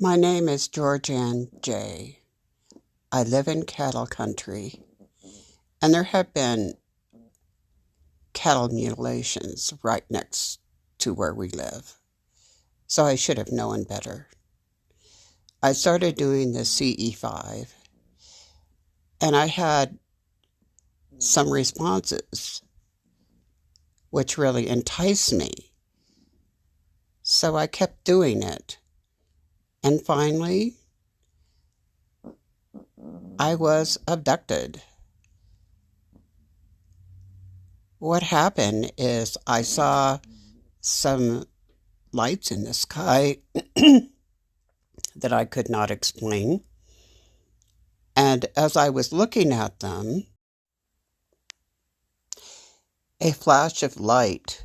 My name is Georganne J. I live in cattle country, and there have been cattle mutilations right next to where we live, so I should have known better. I started doing the CE5, and I had some responses which really enticed me, so I kept doing it. And finally, I was abducted. What happened is I saw some lights in the sky that I could not explain. And as I was looking at them, a flash of light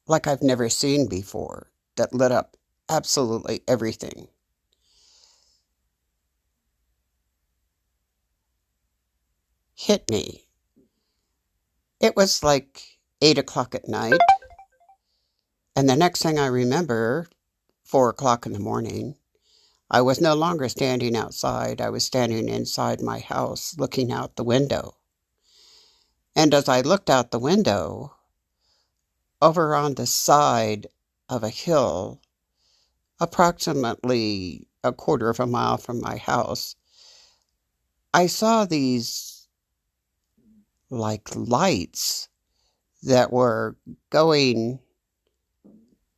like I've never seen before that lit up absolutely everything hit me. It was like 8 o'clock at night. And the next thing I remember, 4 o'clock in the morning, I was no longer standing outside. I was standing inside my house looking out the window. And as I looked out the window, over on the side of a hill, approximately a quarter of a mile from my house, I saw these like lights that were going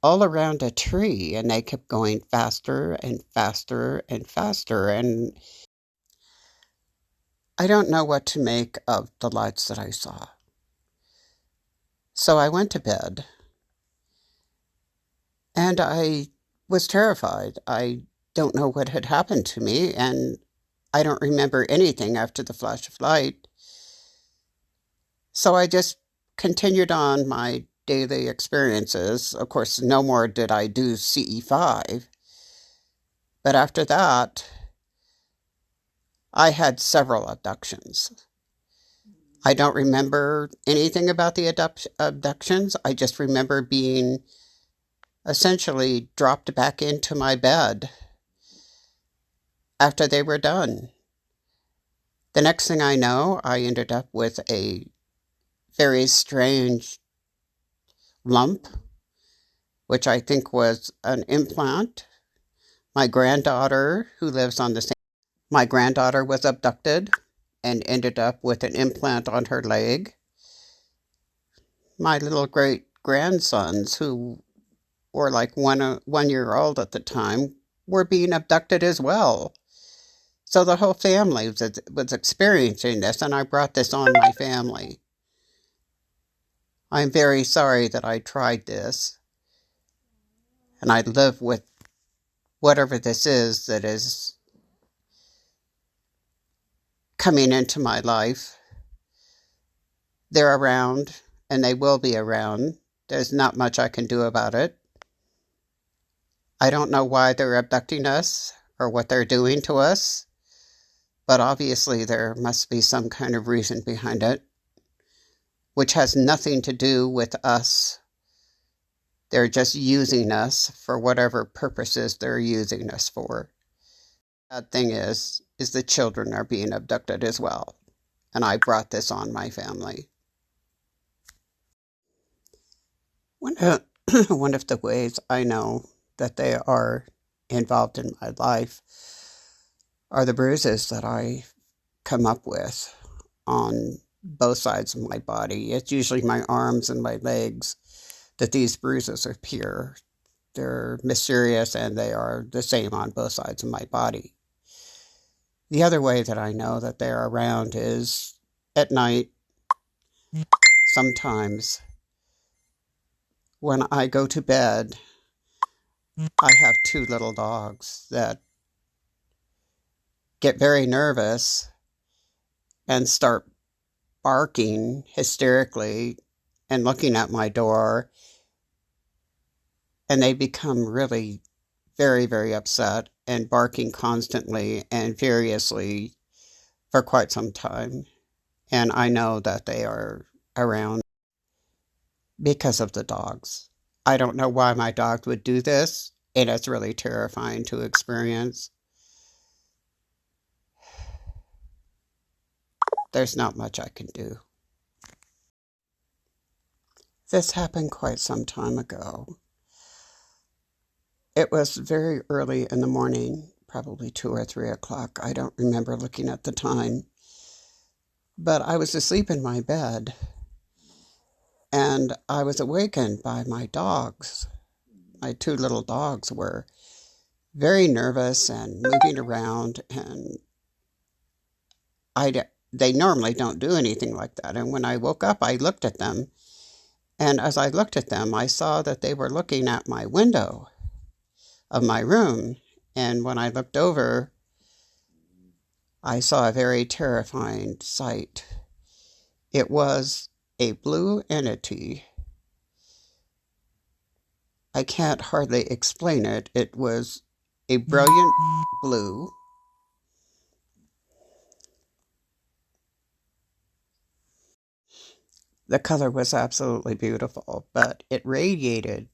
all around a tree, and they kept going faster and faster and faster. And I don't know what to make of the lights that I saw. So I went to bed, and I was terrified. I don't know what had happened to me, and I don't remember anything after the flash of light. So I just continued on my daily experiences. Of course, no more did I do CE5. But after that, I had several abductions. I don't remember anything about the abductions. I just remember being essentially dropped back into my bed after they were done. The next thing I know, I ended up with a very strange lump, which I think was an implant. My granddaughter, who lives on the same, my granddaughter was abducted and ended up with an implant on her leg. My little great grandsons, who were like 1 year old at the time, were being abducted as well. So the whole family was experiencing this, and I brought this on my family. I'm very sorry that I tried this, and I live with whatever this is that is coming into my life. They're around, and they will be around. There's not much I can do about it. I don't know why they're abducting us or what they're doing to us, but obviously there must be some kind of reason behind it, which has nothing to do with us. They're just using us for whatever purposes they're using us for. The bad thing is the children are being abducted as well, and I brought this on my family. One of the ways I know that they are involved in my life are the bruises that I come up with on both sides of my body. It's usually my arms and my legs that these bruises appear. They're mysterious, and they are the same on both sides of my body. The other way that I know that they're around is at night. Sometimes when I go to bed, I have two little dogs that get very nervous and start barking hysterically and looking at my door, and they become really very, very upset and barking constantly and furiously for quite some time. And I know that they are around because of the dogs. I don't know why my dog would do this, and it's really terrifying to experience. There's not much I can do. This happened quite some time ago. It was very early in the morning, probably 2 or 3 o'clock. I don't remember looking at the time. But I was asleep in my bed, and I was awakened by my dogs. My 2 little dogs were very nervous and moving around, and they normally don't do anything like that. And when I woke up, I looked at them, and as I looked at them, I saw that they were looking at my window of my room. And when I looked over, I saw a very terrifying sight. It was a blue entity. I can't hardly explain it. It was a brilliant blue. The color was absolutely beautiful, but it radiated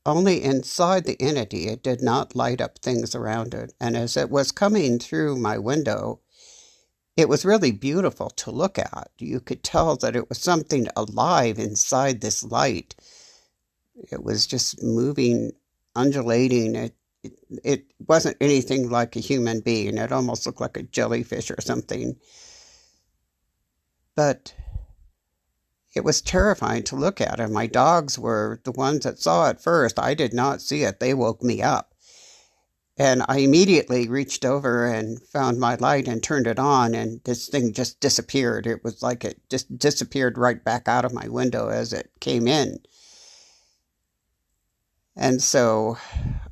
only inside the entity. It did not light up things around it. And as it was coming through my window, it was really beautiful to look at. You could tell that it was something alive inside this light. It was just moving, undulating. It wasn't anything like a human being. It almost looked like a jellyfish or something. But it was terrifying to look at, and my dogs were the ones that saw it first. I did not see it. They woke me up. And I immediately reached over and found my light and turned it on, and this thing just disappeared. It was like it just disappeared right back out of my window as it came in. And so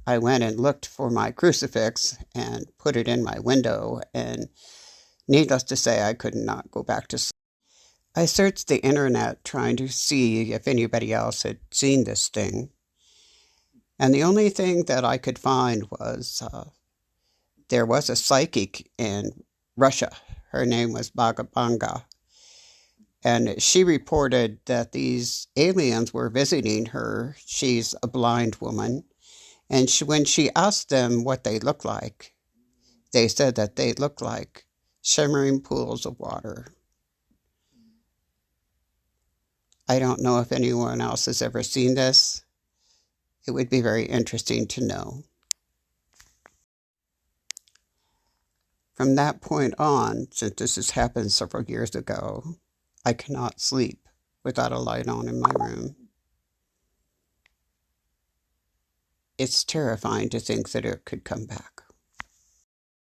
I went and looked for my crucifix and put it in my window, and needless to say, I could not go back to sleep. I searched the internet trying to see if anybody else had seen this thing. And the only thing that I could find was there was a psychic in Russia. Her name was Banga. And she reported that these aliens were visiting her. She's a blind woman. And when she asked them what they looked like, they said that they looked like shimmering pools of water. I don't know if anyone else has ever seen this. It would be very interesting to know. From that point on, since this has happened several years ago, I cannot sleep without a light on in my room. It's terrifying to think that it could come back.